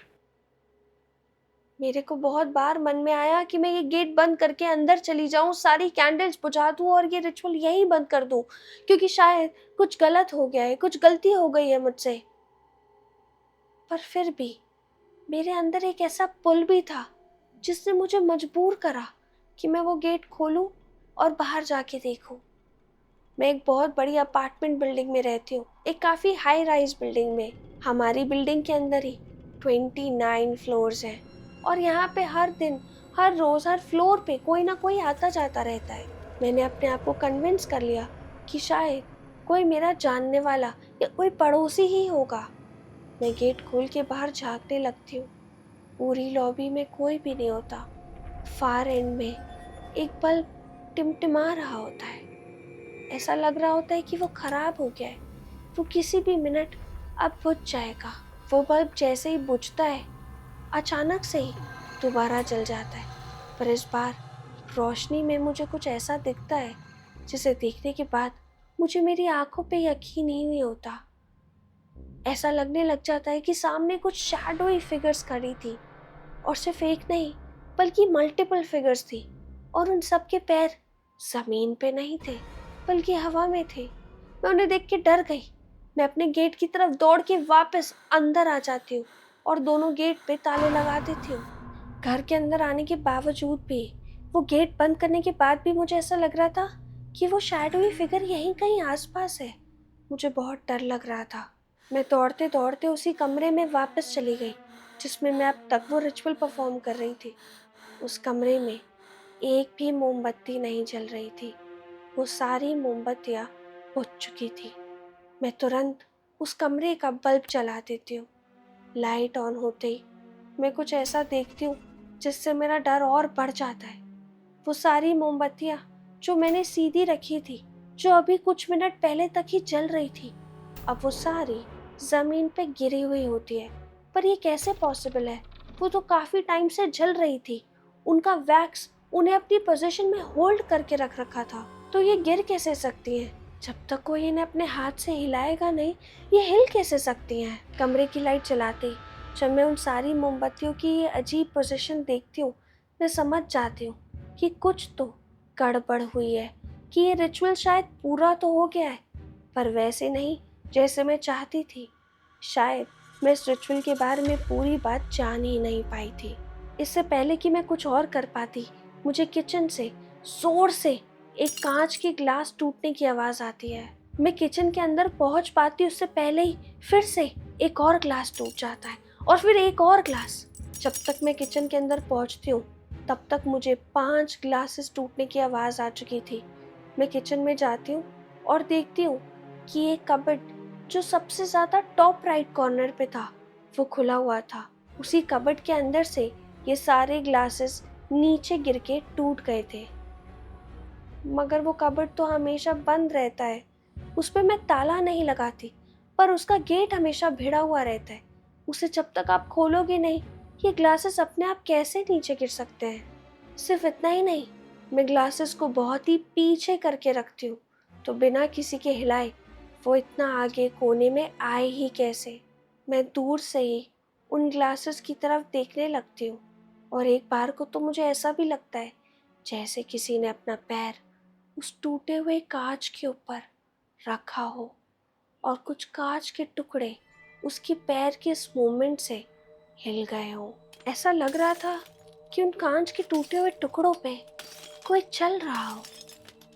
मेरे को बहुत बार मन में आया कि मैं ये गेट बंद करके अंदर चली जाऊं, सारी कैंडल्स बुझा दूं और ये रिचुअल यहीं बंद कर दूं, क्योंकि शायद कुछ गलत हो गया है, कुछ गलती हो गई है मुझसे। पर फिर भी मेरे अंदर एक ऐसा पुल भी था जिसने मुझे मजबूर करा कि मैं वो गेट खोलूं और बाहर जाके देखूं। मैं एक बहुत बड़ी अपार्टमेंट बिल्डिंग में रहती हूँ, एक काफ़ी हाई राइज बिल्डिंग में। हमारी बिल्डिंग के अंदर ही 29 फ्लोर्स हैं और यहाँ पे हर दिन, हर रोज़, हर फ्लोर पे कोई ना कोई आता जाता रहता है। मैंने अपने आप को कन्विंस कर लिया कि शायद कोई मेरा जानने वाला या कोई पड़ोसी ही होगा। मैं गेट खोल के बाहर झांकने लगती हूँ। पूरी लॉबी में कोई भी नहीं होता। फार एंड में एक बल्ब टिमटिमा रहा होता है। ऐसा लग रहा होता है कि वो खराब हो गया है, वो किसी भी मिनट अब बुझ जाएगा। वो बल्ब जैसे ही बुझता है, अचानक से ही दोबारा जल जाता है। पर इस बार रोशनी में मुझे कुछ ऐसा दिखता है जिसे देखने के बाद मुझे मेरी आंखों पे यकीन ही नहीं होता। ऐसा लगने लग जाता है कि सामने कुछ शैडोई फिगर्स खड़ी थी, और सिर्फ एक नहीं बल्कि मल्टीपल फिगर्स थी, और उन सब के पैर जमीन पे नहीं थे बल्कि हवा में थे। मैं उन्हें देख के डर गई। मैं अपने गेट की तरफ दौड़ के वापस अंदर आ जाती हूँ और दोनों गेट पे ताले लगा देती हूँ। घर के अंदर आने के बावजूद भी, वो गेट बंद करने के बाद भी मुझे ऐसा लग रहा था कि वो शैडोई फिगर यहीं कहीं आसपास है। मुझे बहुत डर लग रहा था। मैं दौड़ते दौड़ते उसी कमरे में वापस चली गई जिसमें मैं अब तक वो रिचुअल परफॉर्म कर रही थी। उस कमरे में एक भी मोमबत्ती नहीं जल रही थी। वो सारी मोमबत्तियाँ बुझ चुकी थी। मैं तुरंत उस कमरे का बल्ब जला देती हूँ। लाइट ऑन होते ही मैं कुछ ऐसा देखती हूँ जिससे मेरा डर और बढ़ जाता है। वो सारी मोमबत्तियाँ जो मैंने सीधी रखी थी, जो अभी कुछ मिनट पहले तक ही जल रही थी, अब वो सारी जमीन पे गिरी हुई होती है। पर ये कैसे पॉसिबल है? वो तो काफी टाइम से जल रही थी। उनका वैक्स उन्हें अपनी पोजीशन में होल्ड करके रख रखा था, तो ये गिर कैसे सकती हैं? जब तक कोई इन्हें अपने हाथ से हिलाएगा नहीं, ये हिल कैसे सकती हैं? कमरे की लाइट जलाते ही जब मैं उन सारी मोमबत्तियों की ये अजीब पोजीशन देखती हूँ, मैं समझ जाती हूँ कि कुछ तो गड़बड़ हुई है, कि ये रिचुअल शायद पूरा तो हो गया है, पर वैसे नहीं जैसे मैं चाहती थी। शायद मैं इस रिचुअल के बारे में पूरी बात जान ही नहीं पाई थी। इससे पहले कि मैं कुछ और कर पाती, मुझे किचन से जोर से एक कांच की ग्लास टूटने की आवाज़ आती है। मैं किचन के अंदर पहुंच पाती उससे पहले ही फिर से एक और ग्लास टूट जाता है, और फिर एक और ग्लास। जब तक मैं किचन के अंदर पहुंचती हूँ तब तक मुझे 5 ग्लासेस टूटने की आवाज़ आ चुकी थी। मैं किचन में जाती हूँ और देखती हूँ कि एक कबर्ड जो सबसे ज़्यादा टॉप राइट कॉर्नर पे था, वो खुला हुआ था। उसी कबर्ड के अंदर से ये सारे ग्लासेस नीचे गिर के टूट गए थे। मगर वो कबर्ड तो हमेशा बंद रहता है, उस पे मैं ताला नहीं लगाती, पर उसका गेट हमेशा भिड़ा हुआ रहता है। उसे जब तक आप खोलोगे नहीं, ये ग्लासेस अपने आप कैसे नीचे गिर सकते हैं? सिर्फ इतना ही नहीं, मैं ग्लासेस को बहुत ही पीछे करके रखती हूँ, तो बिना किसी के हिलाए वो इतना आगे कोने में आए ही कैसे? मैं दूर से ही उन ग्लासेस की तरफ देखने लगती हूँ, और एक बार को तो मुझे ऐसा भी लगता है जैसे किसी ने अपना पैर उस टूटे हुए कांच के ऊपर रखा हो, और कुछ कांच के टुकड़े उसके पैर के इस मूवमेंट से हिल गए हों। ऐसा लग रहा था कि उन कांच के टूटे हुए टुकड़ों पे कोई चल रहा हो।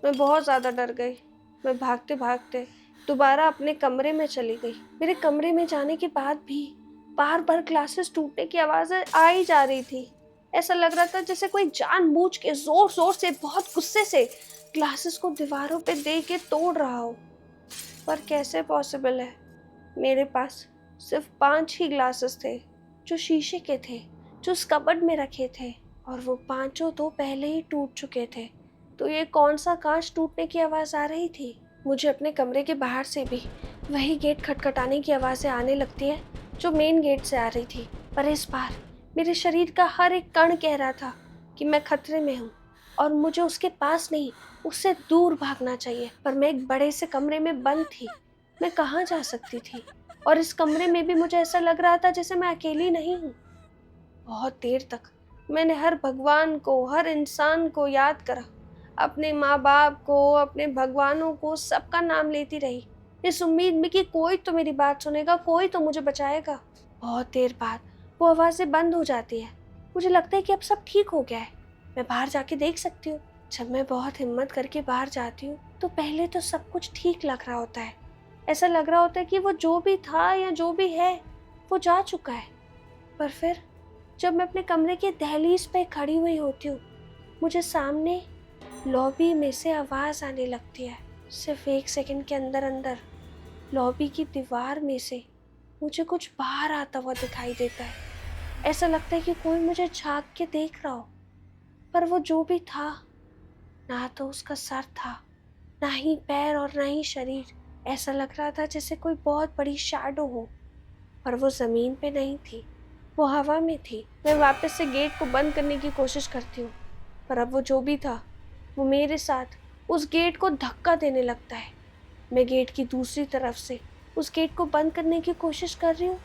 मैं बहुत ज़्यादा डर गई। मैं भागते भागते दोबारा अपने कमरे में चली गई। मेरे कमरे में जाने के बाद भी बार बार ग्लासेस टूटने की आवाज़ें आ ही जा रही थी। ऐसा लग रहा था जैसे कोई जानबूझ के जोर जोर से, बहुत गुस्से से ग्लासेस को दीवारों पे दे के तोड़ रहा हो। पर कैसे पॉसिबल है? मेरे पास सिर्फ 5 ही ग्लासेस थे जो शीशे के थे, जो उस कबर्ड में रखे थे, और वो पांचों तो पहले ही टूट चुके थे। तो ये कौन सा कांच टूटने की आवाज़ आ रही थी? मुझे अपने कमरे के बाहर से भी वही गेट खटखटाने की आवाज़ें आने लगती है जो मेन गेट से आ रही थी। पर इस बार मेरे शरीर का हर एक कण कह रहा था कि मैं खतरे में हूँ और मुझे उसके पास नहीं, उससे दूर भागना चाहिए। पर मैं एक बड़े से कमरे में बंद थी। मैं कहाँ जा सकती थी? और इस कमरे में भी मुझे ऐसा लग रहा था जैसे मैं अकेली नहीं हूँ। बहुत देर तक मैंने हर भगवान को, हर इंसान को याद करा, अपने माँ बाप को, अपने भगवानों को, सबका नाम लेती रही, इस उम्मीद में कि कोई तो मेरी बात सुनेगा, कोई तो मुझे बचाएगा। बहुत देर बाद वो आवाज़ें बंद हो जाती है। मुझे लगता है कि अब सब ठीक हो गया है, मैं बाहर जाके देख सकती हूँ। जब मैं बहुत हिम्मत करके बाहर जाती हूँ तो पहले तो सब कुछ ठीक लग रहा होता है। ऐसा लग रहा होता है कि वो जो भी था या जो भी है वो जा चुका है। पर फिर जब मैं अपने कमरे की दहलीज पे खड़ी हुई होती हूँ, मुझे सामने लॉबी में से आवाज़ आने लगती है। सिर्फ 1 सेकंड के अंदर अंदर लॉबी की दीवार में से मुझे कुछ बाहर आता हुआ दिखाई देता है। ऐसा लगता है कि कोई मुझे झांक के देख रहा हो। पर वो जो भी था, ना तो उसका सर था, ना ही पैर और ना ही शरीर। ऐसा लग रहा था जैसे कोई बहुत बड़ी शैडो हो। पर वो ज़मीन पे नहीं थी, वो हवा में थी। मैं वापस से गेट को बंद करने की कोशिश करती हूँ, पर अब वो जो भी था वो मेरे साथ उस गेट को धक्का देने लगता है। मैं गेट की दूसरी तरफ से उस गेट को बंद करने की कोशिश कर रही हूँ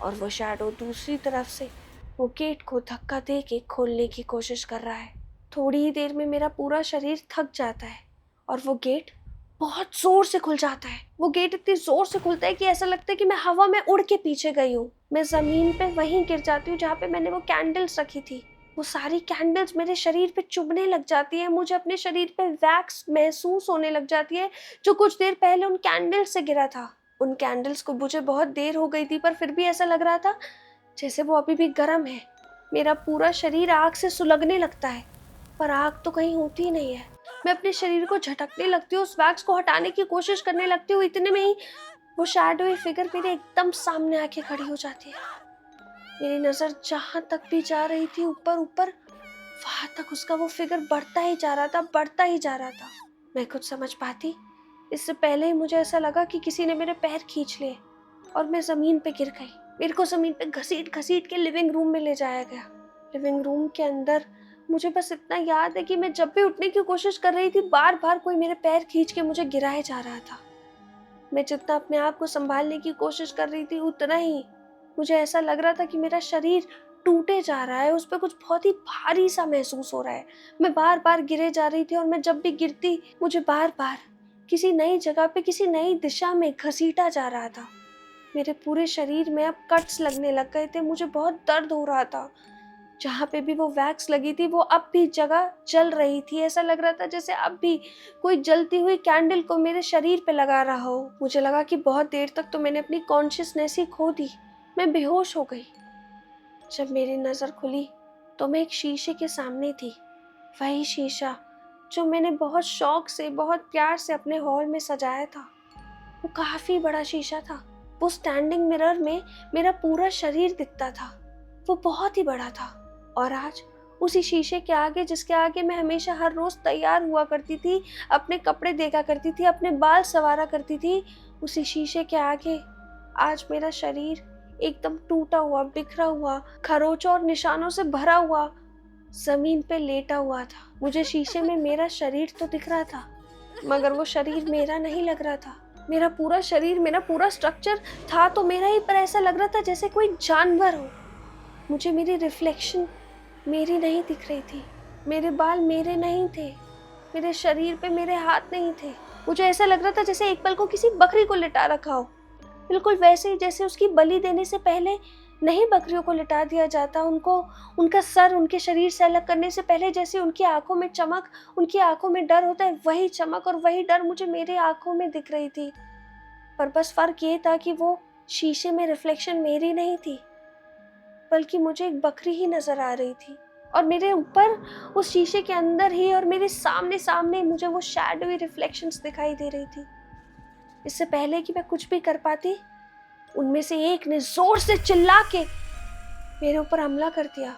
और वो शैडो दूसरी तरफ से वो गेट को धक्का दे के खोलने की कोशिश कर रहा है। थोड़ी ही देर में मेरा पूरा शरीर थक जाता है और वो गेट बहुत जोर से खुल जाता है। वो गेट इतनी जोर से खुलता है कि ऐसा लगता है कि मैं हवा में उड़ के पीछे गई हूँ। मैं ज़मीन पे वहीं गिर जाती हूँ जहाँ पे मैंने वो कैंडल्स रखी थी। वो सारी कैंडल्स मेरे शरीर पे चुभने लग जाती है। मुझे अपने शरीर पे वैक्स महसूस होने लग जाती है जो कुछ देर पहले उन कैंडल्स से गिरा था। उन कैंडल्स को बुझे बहुत देर हो गई थी, पर फिर भी ऐसा लग रहा था जैसे वो अभी भी गर्म है। मेरा पूरा शरीर आग से सुलगने लगता है, पर आग तो कहीं होती ही नहीं है। मैं अपने शरीर को झटकने लगती हूँ, उस वैक्स को हटाने की कोशिश करने लगती हूँ। इतने में ही वो शैडोई फिगर मेरे एकदम सामने आके खड़ी हो जाती है। मेरी नज़र जहाँ तक भी जा रही थी, ऊपर ऊपर, वहाँ तक उसका वो फिगर बढ़ता ही जा रहा था, बढ़ता ही जा रहा था। मैं कुछ समझ पाती इससे पहले ही मुझे ऐसा लगा कि किसी ने मेरे पैर खींच लिए और मैं ज़मीन पे गिर गई। मेरे को ज़मीन पे घसीट घसीट के लिविंग रूम में ले जाया गया। लिविंग रूम के अंदर मुझे बस इतना याद है कि मैं जब भी उठने की कोशिश कर रही थी, बार बार कोई मेरे पैर खींच के मुझे गिराए जा रहा था। मैं जितना अपने आप को संभालने की कोशिश कर रही थी, उतना ही मुझे ऐसा लग रहा था कि मेरा शरीर टूटे जा रहा है, उस पर कुछ बहुत ही भारी सा महसूस हो रहा है। मैं बार बार गिरे जा रही थी और मैं जब भी गिरती मुझे बार बार किसी नई जगह पे, किसी नई दिशा में घसीटा जा रहा था। मेरे पूरे शरीर में अब कट्स लगने लग गए थे, मुझे बहुत दर्द हो रहा था। जहाँ पे भी वो वैक्स लगी थी वो अब भी जगह जल रही थी। ऐसा लग रहा था जैसे अब भी कोई जलती हुई कैंडल को मेरे शरीर पे लगा रहा हो। मुझे लगा कि बहुत देर तक तो मैंने अपनी कॉन्शियसनेस ही खो दी, मैं बेहोश हो गई। जब मेरी नज़र खुली तो मैं एक शीशे के सामने थी। वही शीशा जो मैंने बहुत शौक से, बहुत प्यार से अपने हॉल में सजाया था। वो काफ़ी बड़ा शीशा था। वो स्टैंडिंग मिरर में मेरा पूरा शरीर दिखता था। वो बहुत ही बड़ा था। और आज उसी शीशे के आगे, जिसके आगे मैं हमेशा हर रोज़ तैयार हुआ करती थी, अपने कपड़े देखा करती थी, अपने बाल संवारा करती थी, उसी शीशे के आगे आज मेरा शरीर एकदम टूटा हुआ, बिखरा हुआ, खरोंचों और निशानों से भरा हुआ ज़मीन पे लेटा हुआ था। मुझे शीशे में मेरा शरीर तो दिख रहा था, मगर वो शरीर मेरा नहीं लग रहा था। मेरा पूरा शरीर, मेरा पूरा स्ट्रक्चर था तो मेरा ही, पर ऐसा लग रहा था जैसे कोई जानवर हो। मुझे मेरी रिफ्लेक्शन मेरी नहीं दिख रही थी। मेरे बाल मेरे नहीं थे, मेरे शरीर पे मेरे हाथ नहीं थे। मुझे ऐसा लग रहा था जैसे एक पल को किसी बकरी को लिटा रखा हो, बिल्कुल वैसे ही जैसे उसकी बलि देने से पहले नहीं बकरियों को लिटा दिया जाता, उनको उनका सर उनके शरीर से अलग करने से पहले जैसे उनकी आंखों में चमक, उनकी आंखों में डर होता है, वही चमक और वही डर मुझे मेरे आंखों में दिख रही थी। पर बस फर्क ये था कि वो शीशे में रिफ्लेक्शन मेरी नहीं थी, बल्कि मुझे एक बकरी ही नजर आ रही थी। और मेरे ऊपर उस शीशे के अंदर ही और मेरे सामने सामने मुझे वो शैडोई रिफ्लेक्शंस दिखाई दे रही थी। इससे पहले कि मैं कुछ भी कर पाती, उनमें से एक ने जोर से चिल्ला के मेरे ऊपर हमला कर दिया।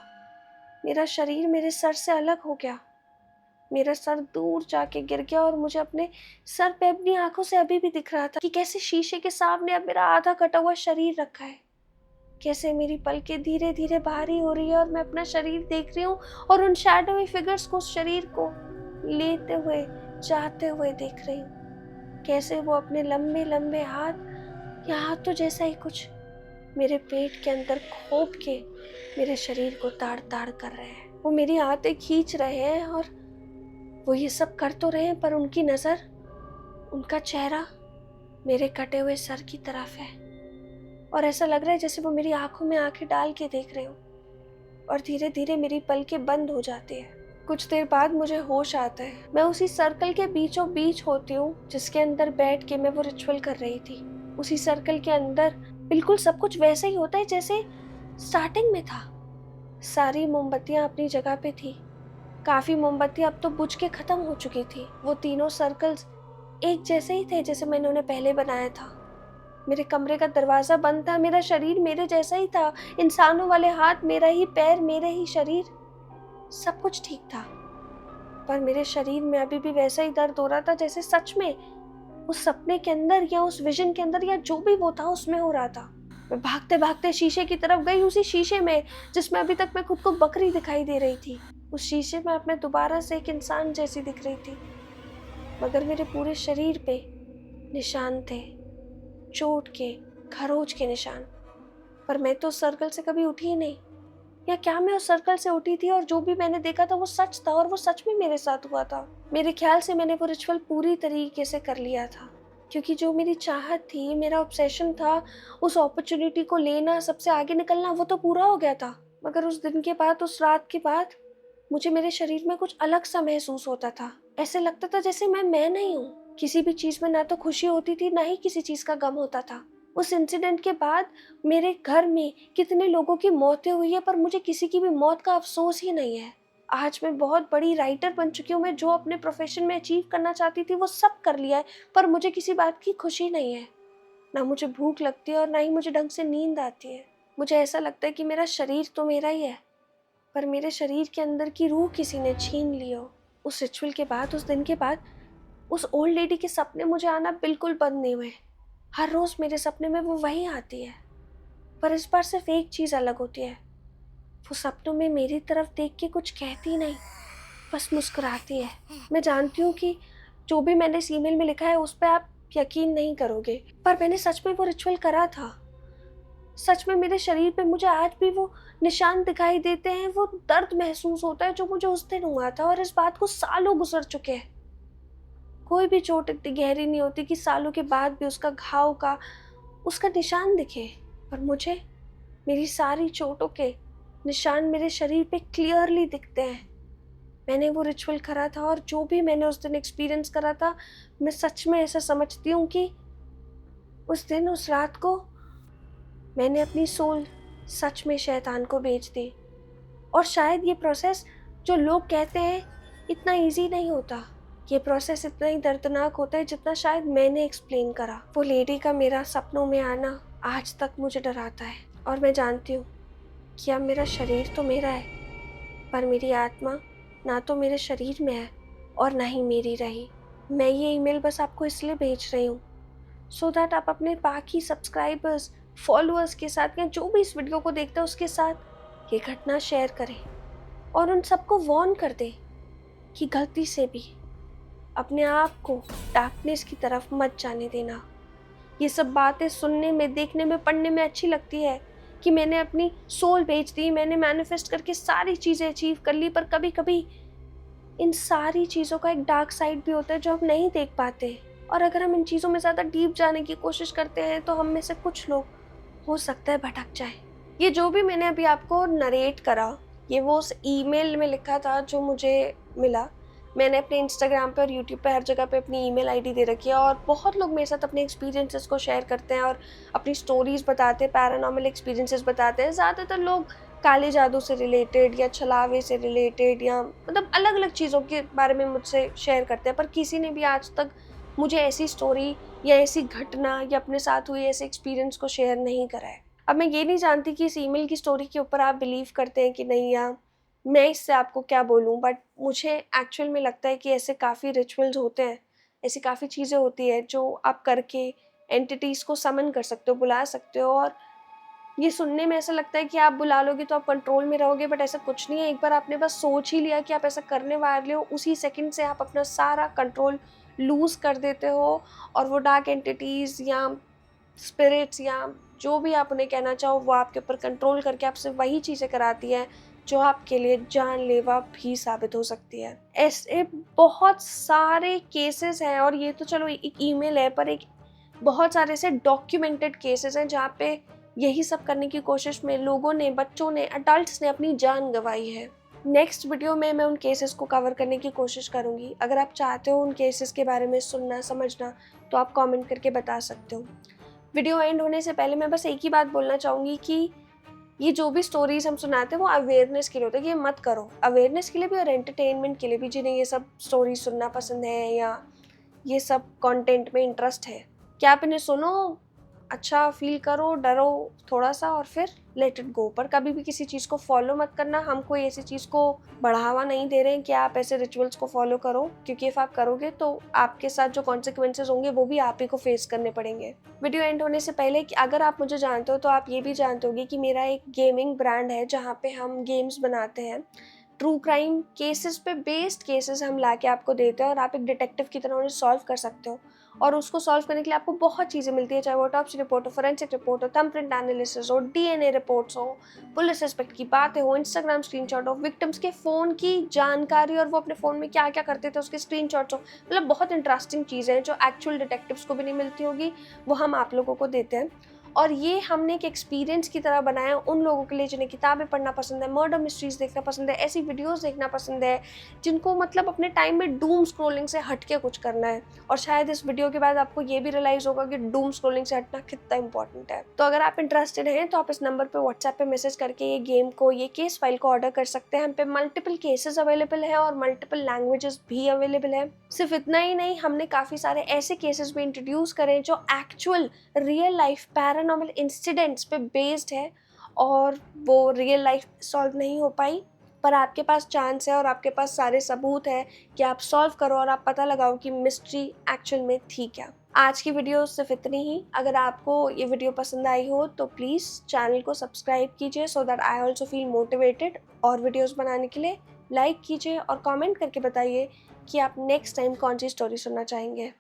मेरा शरीर मेरे सर से अलग हो गया। मेरा सर दूर जाके गिर गया और मुझे अपने सर पे अपनी आंखों से अभी भी दिख रहा था कि कैसे शीशे के सामने अब मेरा आधा कटा हुआ शरीर रखा है, कैसे मेरी पलकें धीरे धीरे भारी हो रही है और मैं अपना शरीर देख रही हूँ और उन शैडोई फिगर्स को, शरीर को लेते हुए, जाते हुए देख रही हूँ। कैसे वो अपने लंबे लंबे हाथ, या हाथों जैसा ही कुछ, मेरे पेट के अंदर खोप के मेरे शरीर को ताड़ ताड़ कर रहे हैं। वो मेरी आंतें खींच रहे हैं और वो ये सब कर तो रहे हैं, पर उनकी नज़र, उनका चेहरा मेरे कटे हुए सर की तरफ है और ऐसा लग रहा है जैसे वो मेरी आंखों में आंखें डाल के देख रहे हो। और धीरे धीरे मेरी पलकें बंद हो जाती है। कुछ देर बाद मुझे होश आता है। मैं उसी सर्कल के बीचों बीच होती हूँ जिसके अंदर बैठ के मैं वो रिचुअल कर रही थी। उसी सर्कल के अंदर बिल्कुल सब कुछ वैसे ही होता है जैसे स्टार्टिंग में था। सारी मोमबत्तियाँ अपनी जगह पे थी। काफ़ी मोमबत्तियाँ अब तो बुझ के ख़त्म हो चुकी थी। वो तीनों सर्कल्स एक जैसे ही थे जैसे मैंने उन्हें पहले बनाया था। मेरे कमरे का दरवाज़ा बंद था। मेरा शरीर मेरे जैसा ही था। इंसानों वाले हाथ, मेरा ही पैर, मेरे ही शरीर, सब कुछ ठीक था। पर मेरे शरीर में अभी भी वैसा ही दर्द हो रहा था जैसे सच में उस सपने के अंदर या उस विजन के अंदर या जो भी वो था उसमें हो रहा था। मैं भागते भागते शीशे की तरफ गई, उसी शीशे में जिसमें अभी तक मैं खुद को बकरी दिखाई दे रही थी। उस शीशे में अब मैं दोबारा से एक इंसान जैसी दिख रही थी, मगर मेरे पूरे शरीर पे निशान थे, चोट के, खरोच के निशान। पर मैं तो उस सर्कल से कभी उठी ही नहीं। या क्या मैं उस सर्कल से उठी थी और जो भी मैंने देखा था वो सच था और वो सच में मेरे साथ हुआ था? मेरे ख्याल से मैंने वो रिचुअल पूरी तरीके से कर लिया था, क्योंकि जो मेरी चाहत थी, मेरा ऑब्सेशन था, उस अपॉर्चुनिटी को लेना, सबसे आगे निकलना, वो तो पूरा हो गया था। मगर उस दिन के बाद, उस रात के बाद मुझे मेरे शरीर में कुछ अलग सा महसूस होता था। ऐसे लगता था जैसे मैं नहीं हूँ। किसी भी चीज़ में ना तो खुशी होती थी, ना ही किसी चीज़ का गम होता था। उस इंसिडेंट के बाद मेरे घर में कितने लोगों की मौतें हुई है, पर मुझे किसी की भी मौत का अफसोस ही नहीं है। आज मैं बहुत बड़ी राइटर बन चुकी हूँ। मैं जो अपने प्रोफेशन में अचीव करना चाहती थी वो सब कर लिया है, पर मुझे किसी बात की खुशी नहीं है। ना मुझे भूख लगती है और ना ही मुझे ढंग से नींद आती है। मुझे ऐसा लगता है कि मेरा शरीर तो मेरा ही है, पर मेरे शरीर के अंदर की रूह किसी ने छीन ली हो। उस रिचुअल के बाद, उस दिन के बाद, उस ओल्ड लेडी के सपने मुझे आना बिल्कुल बंद नहीं हुए। हर रोज़ मेरे सपने में वो वही आती है, पर इस बार सिर्फ एक चीज़ अलग होती है। वो सपनों में मेरी तरफ देख के कुछ कहती नहीं, बस मुस्कुराती है। मैं जानती हूँ कि जो भी मैंने इस ईमेल में लिखा है उस पर आप यकीन नहीं करोगे, पर मैंने सच में वो रिचुअल करा था। सच में मेरे शरीर पे मुझे आज भी वो निशान दिखाई देते हैं। वो दर्द महसूस होता है जो मुझे उस दिन हुआ था, और इस बात को सालों गुजर चुके हैं। कोई भी चोट इतनी गहरी नहीं होती कि सालों के बाद भी उसका घाव का, उसका निशान दिखे, पर मुझे मेरी सारी चोटों के निशान मेरे शरीर पे क्लियरली दिखते हैं। मैंने वो रिचुअल करा था और जो भी मैंने उस दिन एक्सपीरियंस करा था, मैं सच में ऐसा समझती हूँ कि उस दिन, उस रात को मैंने अपनी सोल सच में शैतान को बेच दी। और शायद ये प्रोसेस, जो लोग कहते हैं, इतना इजी नहीं होता। ये प्रोसेस इतना ही दर्दनाक होता है जितना शायद मैंने एक्सप्लेन करा। वो लेडी का मेरा सपनों में आना आज तक मुझे डराता है, और मैं जानती हूँ कि अब मेरा शरीर तो मेरा है, पर मेरी आत्मा ना तो मेरे शरीर में है और ना ही मेरी रही। मैं ये ईमेल बस आपको इसलिए भेज रही हूँ सो दैट आप अपने बाकी सब्सक्राइबर्स, फॉलोअर्स के साथ, या जो भी इस वीडियो को देखता है उसके साथ ये घटना शेयर करें और उन सबको वार्न कर दें कि गलती से भी अपने आप को डार्कनेस की तरफ मत जाने देना। ये सब बातें सुनने में, देखने में, पढ़ने में अच्छी लगती है कि मैंने अपनी सोल बेच दी, मैंने मैनिफेस्ट करके सारी चीज़ें अचीव कर ली, पर कभी कभी इन सारी चीज़ों का एक डार्क साइड भी होता है जो हम नहीं देख पाते। और अगर हम इन चीज़ों में ज़्यादा डीप जाने की कोशिश करते हैं तो हम में से कुछ लोग हो सकता है भटक जाए। ये जो भी मैंने अभी आपको नरेट करा, ये वो उस ईमेल में लिखा था जो मुझे मिला। मैंने अपने इंस्टाग्राम पे और यूट्यूब पे हर जगह पे अपनी ईमेल आईडी दे रखी है, और बहुत लोग मेरे साथ अपने एक्सपीरियंसेस को शेयर करते हैं और अपनी स्टोरीज़ बताते हैं, पैरानॉर्मल एक्सपीरियंसेस बताते हैं। ज़्यादातर लोग काले जादू से रिलेटेड या छलावे से रिलेटेड या मतलब अलग अलग चीज़ों के बारे में मुझसे शेयर करते हैं, पर किसी ने भी आज तक मुझे ऐसी स्टोरी या ऐसी घटना या अपने साथ हुई ऐसे एक्सपीरियंस को शेयर नहीं करा है। अब मैं ये नहीं जानती कि इस ईमेल की स्टोरी के ऊपर आप बिलीव करते हैं कि नहीं, या मैं इससे आपको क्या बोलूँ, बट मुझे एक्चुअल में लगता है कि ऐसे काफ़ी रिचुअल्स होते हैं, ऐसी काफ़ी चीज़ें होती हैं जो आप करके एंटिटीज़ को समन कर सकते हो, बुला सकते हो। और ये सुनने में ऐसा लगता है कि आप बुला लोगे तो आप कंट्रोल में रहोगे, बट ऐसा कुछ नहीं है। एक बार आपने बस सोच ही लिया कि आप ऐसा करने वाले हो, उसी सेकंड से आप अपना सारा कंट्रोल लूज़ कर देते हो, और वो डार्क एंटिटीज़ या स्पिरिट्स या जो भी आप उन्हें कहना चाहो वो आपके ऊपर कंट्रोल करके आपसे वही चीज़ें कराती है जो आपके लिए जानलेवा भी साबित हो सकती है। ऐसे बहुत सारे केसेस हैं, और ये तो चलो एक ईमेल है, पर एक बहुत सारे ऐसे डॉक्यूमेंटेड केसेस हैं जहाँ पे यही सब करने की कोशिश में लोगों ने, बच्चों ने, अडल्ट्स ने अपनी जान गंवाई है। नेक्स्ट वीडियो में मैं उन केसेस को कवर करने की कोशिश करूँगी। अगर आप चाहते हो उन केसेस के बारे में सुनना, समझना, तो आप कमेंट करके बता सकते हो। वीडियो एंड होने से पहले मैं बस एक ही बात बोलना चाहूँगी कि ये जो भी स्टोरीज हम सुनाते हैं वो अवेयरनेस के लिए होता है, ये मत करो। अवेयरनेस के लिए भी और एंटरटेनमेंट के लिए भी, जिन्हें ये सब स्टोरी सुनना पसंद है या ये सब कंटेंट में इंटरेस्ट है, क्या आप इन्हें सुनो, अच्छा फील करो, डरो थोड़ा सा और फिर लेट इट गो। पर कभी भी किसी चीज़ को फॉलो मत करना। हम कोई ऐसी चीज़ को बढ़ावा नहीं दे रहे हैं कि आप ऐसे रिचुअल्स को फॉलो करो, क्योंकि इफ़ आप करोगे तो आपके साथ जो कॉन्सिक्वेंसेज होंगे वो भी आप ही को फेस करने पड़ेंगे। वीडियो एंड होने से पहले कि अगर आप मुझे जानते हो तो आप ये भी जानते होंगे कि मेरा एक गेमिंग ब्रांड है जहाँ पे हम गेम्स बनाते हैं। ट्रू क्राइम केसेस पे बेस्ड केसेस हम लाके आपको देते हैं और आप एक डिटेक्टिव की तरह उन्हें सॉल्व कर सकते हो। और उसको सॉल्व करने के लिए आपको बहुत चीज़ें मिलती है, चाहे वो ऑटोप्सी रिपोर्ट हो, फोरेंसिक रिपोर्ट हो, थंबप्रिंट एनालिसिस हो, डीएनए रिपोर्ट्स हो, पुलिस सस्पेक्ट की बातें हो, इंस्टाग्राम स्क्रीनशॉट हो, विक्टिम्स के फ़ोन की जानकारी और वो अपने फ़ोन में क्या क्या करते थे उसके स्क्रीनशॉट्स हो। मतलब बहुत इंटरेस्टिंग चीज़ें हैं जो एक्चुअल डिटेक्टिव्स को भी नहीं मिलती होगी, वो हम आप लोगों को देते हैं। और ये हमने एक एक्सपीरियंस की तरह बनाया है उन लोगों के लिए जिन्हें किताबें पढ़ना पसंद है, मर्डर मिस्ट्रीज़ देखना पसंद है, ऐसी वीडियोस देखना पसंद है जिनको मतलब अपने टाइम में डूम स्क्रॉलिंग से हट के कुछ करना है। और शायद इस वीडियो के बाद आपको ये भी रियलाइज़ होगा कि डूम स्क्रॉलिंग से हटना कितना इंपॉर्टेंट है। तो अगर आप इंटरेस्टेड हैं तो आप इस नंबर पर व्हाट्सएप पे मैसेज करके ये गेम को, ये केस फाइल को ऑर्डर कर सकते हैं। हम पे मल्टीपल केसेस अवेलेबल है और मल्टीपल लैंग्वेजेस भी अवेलेबल है। सिर्फ इतना ही नहीं, हमने काफ़ी सारे ऐसे केसेस भी इंट्रोड्यूस करें जो actual real life paranormal incidents पे बेस्ड है और वो रियल लाइफ सॉल्व नहीं हो पाई, पर आपके पास चांस है और आपके पास सारे सबूत है कि आप सॉल्व करो और आप पता लगाओ कि मिस्ट्री एक्चुअल में थी क्या। आज की वीडियो सिर्फ इतनी ही। अगर आपको ये वीडियो पसंद आई हो तो प्लीज़ चैनल को सब्सक्राइब कीजिए so that I also feel motivated और वीडियोस बनाने के लिए। लाइक कीजिए और कमेंट करके बताइए कि आप नेक्स्ट टाइम कौन सी स्टोरी सुनना चाहेंगे।